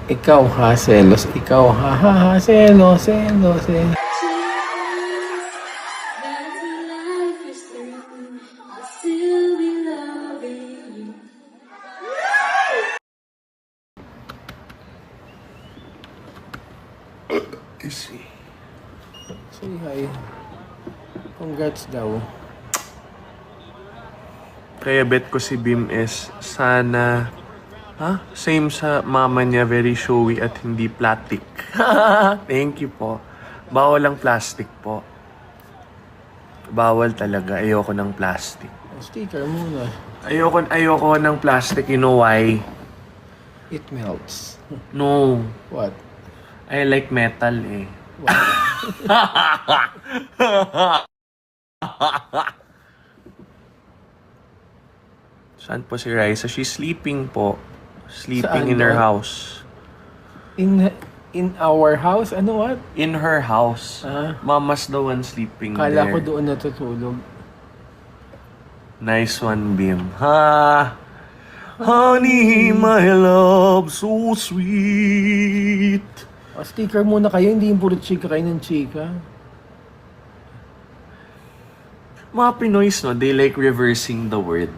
Ikaw ha, selos. Ikaw ha, ha, ha, selos, selos, selos. Easy. Say hi. Congrats daw. Kaya bet ko si Bim is sana same sa mama niya, very showy at hindi plastic. Thank you po. Bawal ang plastic po. Bawal talaga. Ayoko ng plastic. Sticker muna. Ayoko ng plastic. You know why? It melts. No. What? I like metal eh. Saan po si Raisa? She's sleeping po. Sleeping Saan in her daw? house. In our house? Ano what? In her house. Ah. Mama's the one sleeping Kala there. ko doon natutulog. Nice one, Bim. Ha! Honey, my love, so sweet. O, sticker muna kayo. Hindi yung puro chika kayo ng chika. Mga Pinoys, no, they like reversing the word.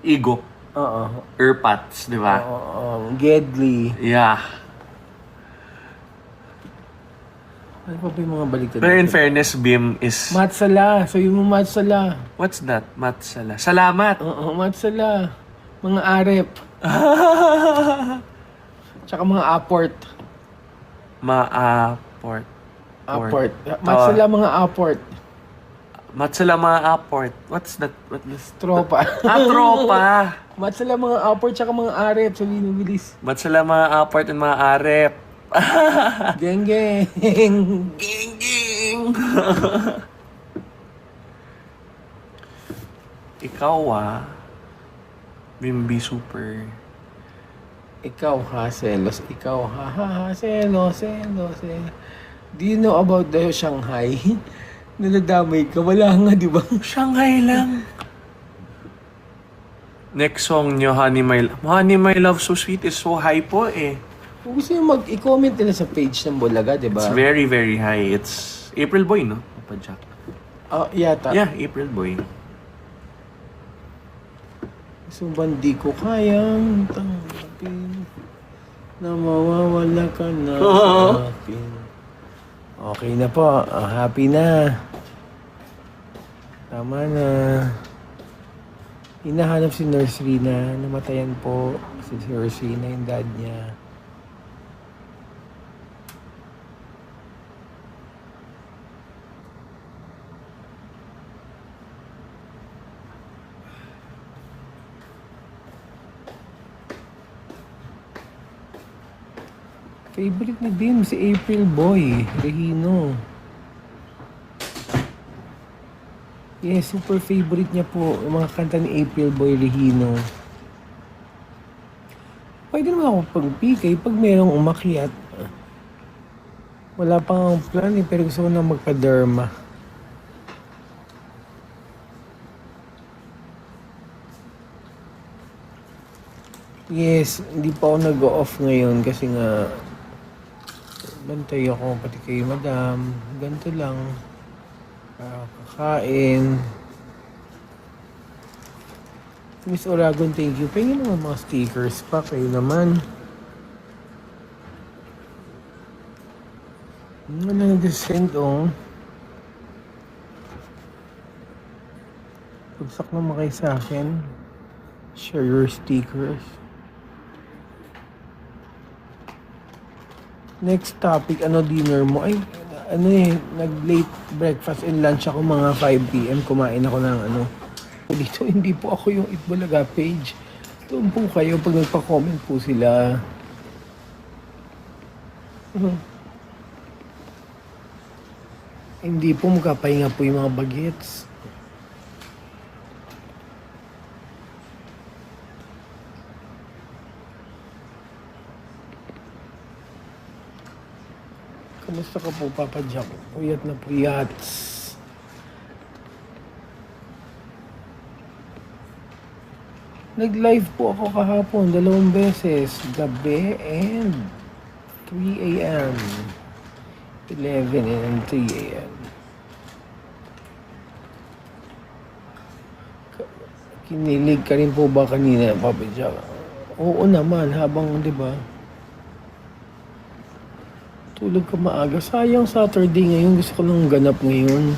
Ego. Oo. Erpats, di ba? Oo. Gedli. Yeah. Ano pa ba yung mga baliktad? Pero in fairness, Bim is... Matsala. So yung matsala. What's that? Matsala. Salamat! Oo, matsala. Mga arep. Tsaka mga aport. Ma-aport. Aport. Matsala mga aport. Matsala mga aport. What's that? What is... Tropa. Tropa! Matsala mga aport tsaka mga arep. Sabihin mo bilis. Matsala mga aport and mga arep. Geng geng. Ging ging! Ikaw Bimbi super. Ikaw ha, selos. Ikaw ha, ha, ha, selos, selos, selos. Do you know about the Shanghai? Naladamay ka. Wala nga, di ba? Shanghai lang. Next song nyo, Honey My Love So Sweet is so high po eh. Kung gusto nyo i-comment nila sa page ng Bulaga, di ba? It's very, very high. It's April Boy, no? Papa Jack. Oh, yata. Yeah, April Boy. So, di ko kayang tanggapin na mawawala ka na sa akin. Okay na po. Happy na. Tama na. Hinahanap si Nurse Rina. Namatayan po si Nurse Rina, yung dad niya. Favorite ni Bim, si April Boy, Regino. Yes, super favorite niya po, yung mga kanta ni April Boy, Regino. Pwede naman ako pag-PK pag merong umakyat. Wala pang plan eh, pero gusto ko na magpa-derma. Yes, hindi pa ako nag-off ngayon kasi nga bantay ako pati kay madam. Ganito lang. Kakain. Miss Oragon, thank you. Pahingin naman mga stickers pa. Kayo naman. Ano na nag-send oh. Pagsak naman kayo sa akin. Share your stickers. Next topic, ano dinner mo? Ay, ano eh, nag-late breakfast and lunch ako mga 5 p.m. Kumain ako ng ano. Dito, hindi po ako yung Itbulaga page. Doon po kayo pag nagpa-comment po sila. Hindi po magkapahinga po yung mga bagets. Kamusta ka po, Papa Jack? Puyat na puyat. Nag-live po ako kahapon, 2 beses. Gabi and 3 a.m. 11 and 3 a.m. Kinilig ka rin po ba kanina, Papa Jack? Oo naman, habang, di ba? Tulog ka maaga. Sayang Saturday ngayon. Gusto ko nang ganap ngayon.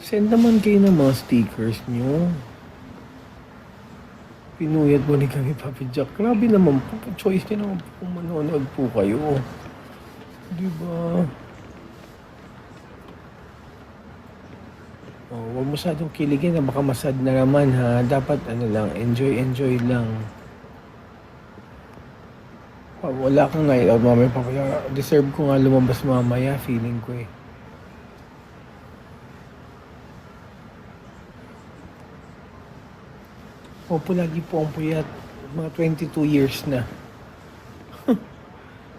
Send naman kayo ng mga stickers nyo. Pinuyat mo ni kami, Papa Jack. Grabe naman po. Choice niya naman po kung manonood po kayo. Di ba? Oh, huwag masyadong kiligin na baka masad na naman ha. Dapat ano lang, enjoy lang. Wala kang night out mamaya, Papa Jack. Deserve ko nga lumabas mamaya, feeling ko eh. Opo, lagi po ang puyat. Mga 22 years na.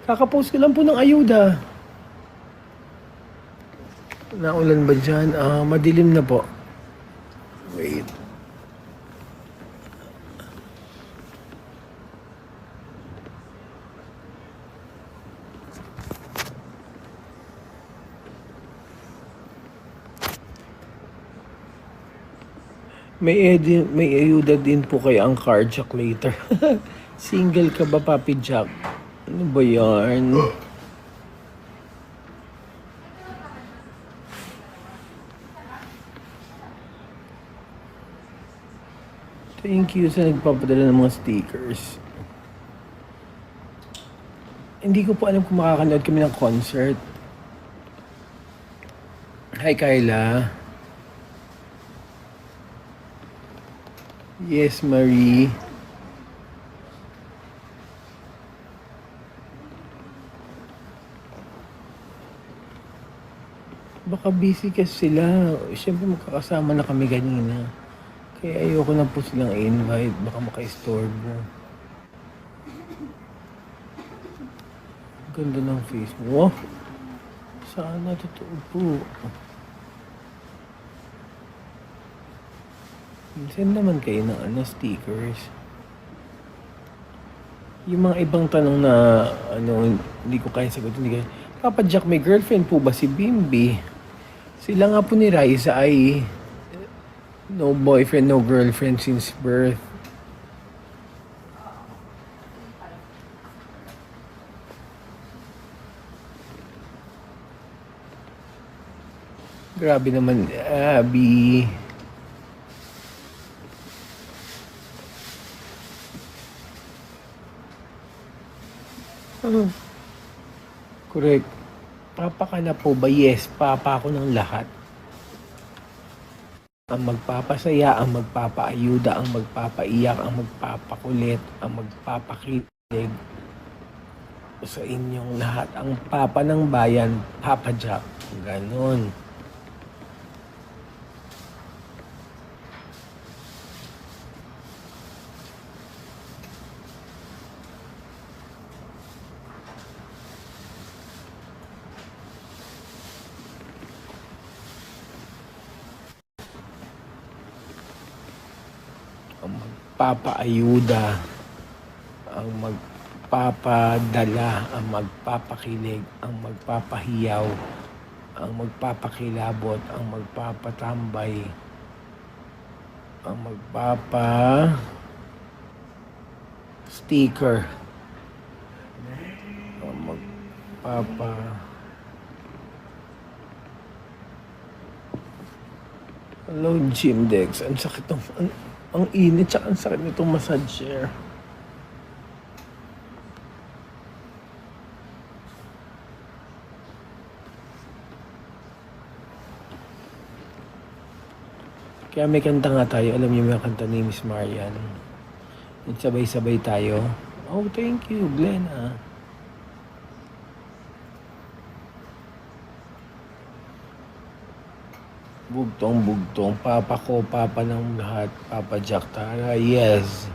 Kakapost ko lang po ng ayuda. Naulan ba dyan? Madilim na po. Wait. May ayuda din po kay ang carjack later. Single ka ba, Papi Jack? Ano ba yan? Thank you sa nagpapadala ng mga stickers. Hindi ko po alam kung makakanood kami ng concert. Hi, Kyla. Yes, Marie. Baka busy kasi sila. Siyempre magkakasama na kami kanina. Kaya ayoko na po silang invite. Baka maka-istorbo. Ganda ng face mo. Wow. Sana totoo po. Send naman kayo ng stickers. Yung mga ibang tanong na hindi ko kaya sagutin. Hindi kaya. Papa Jack, may girlfriend po ba si Bimbi? Sila nga po ni Raisa ay no boyfriend, no girlfriend since birth. Grabe naman, Abby. Correct. Papa ka na po ba? Yes, papa ako ng lahat. Ang magpapasaya, ang magpapaayuda, ang magpapaiyak, ang magpapakulit, ang magpapakilig sa inyong lahat. Ang papa ng bayan, Papa Jack. Ganon. Ang magpapaayuda, ang magpapadala, ang magpapakilig, ang magpapahiyaw, ang magpapakilabot, ang magpapatambay, ang sticker, ang Hello, Jim Dex. Ang sakit ang init tsaka ang sakit nitong massage chair. Kaya may kanta nga tayo. Alam niyo may kanta ni Miss Marian. Nagsabay-sabay tayo. Oh, thank you, Glenna. Bugtong-bugtong. Papa ko, papa ng lahat. Papa Jack Tara. Yes.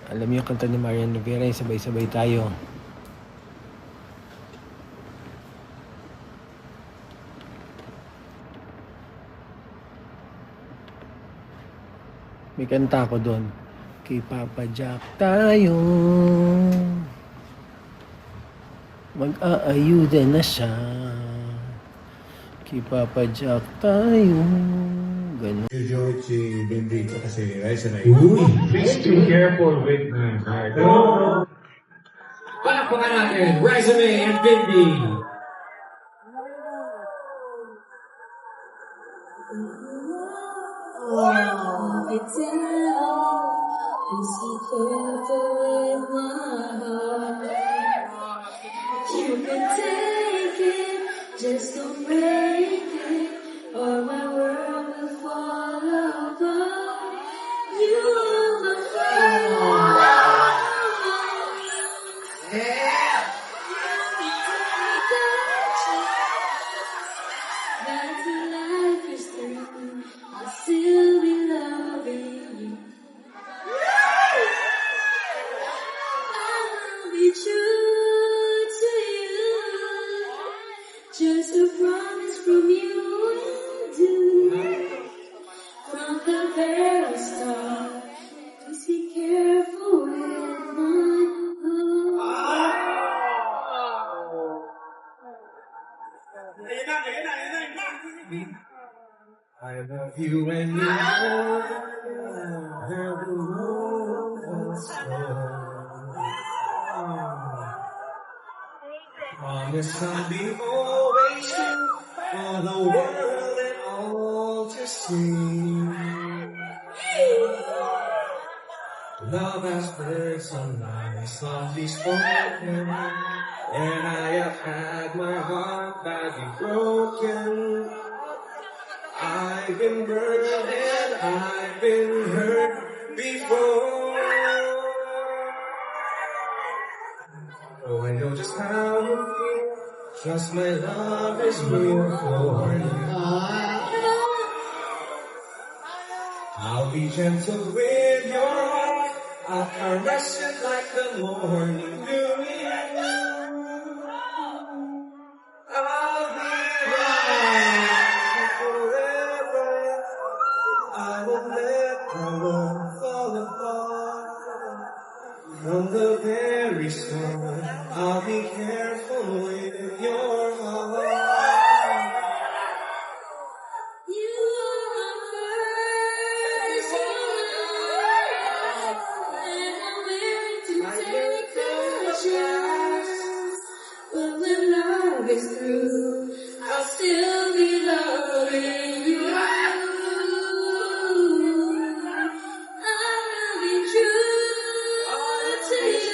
Alam niyo kanta ni Marian Rivera. Sabay-sabay tayo. May kanta ko doon. Kay Papa Jack tayo. Mag-aayuda na siya. Kay Papa Jack tayo. Ganun. Joji, Bendy, tsaka si Raisa na please be careful with my heart. Palakpakan natin, Resume and Bendy. It's all, please be careful with my heart. You can take it, just don't break it, or my world will fall apart. You are my friend. That's what life is through. I'll still be loving you. I'll be true to you. Just a promise from you and you. From the very start, please be careful with my heart. I love you and you know how the world was promise I'll be always true for the world and all to see. Love has been so nice, softly spoken, and I have had my heart badly broken. I've been burned and I've been hurt before. Oh, I know just how you feel. Trust my love is real for you. I'll be gentle with your heart. I'll caress it like the morning dew. I'll be right forever. I won't let my love fall apart. From the very start, I'll be careful with your heart. You are my first love, and I'm willing to take the chance. But when love is through, I'll still be loving you. I will be true to you.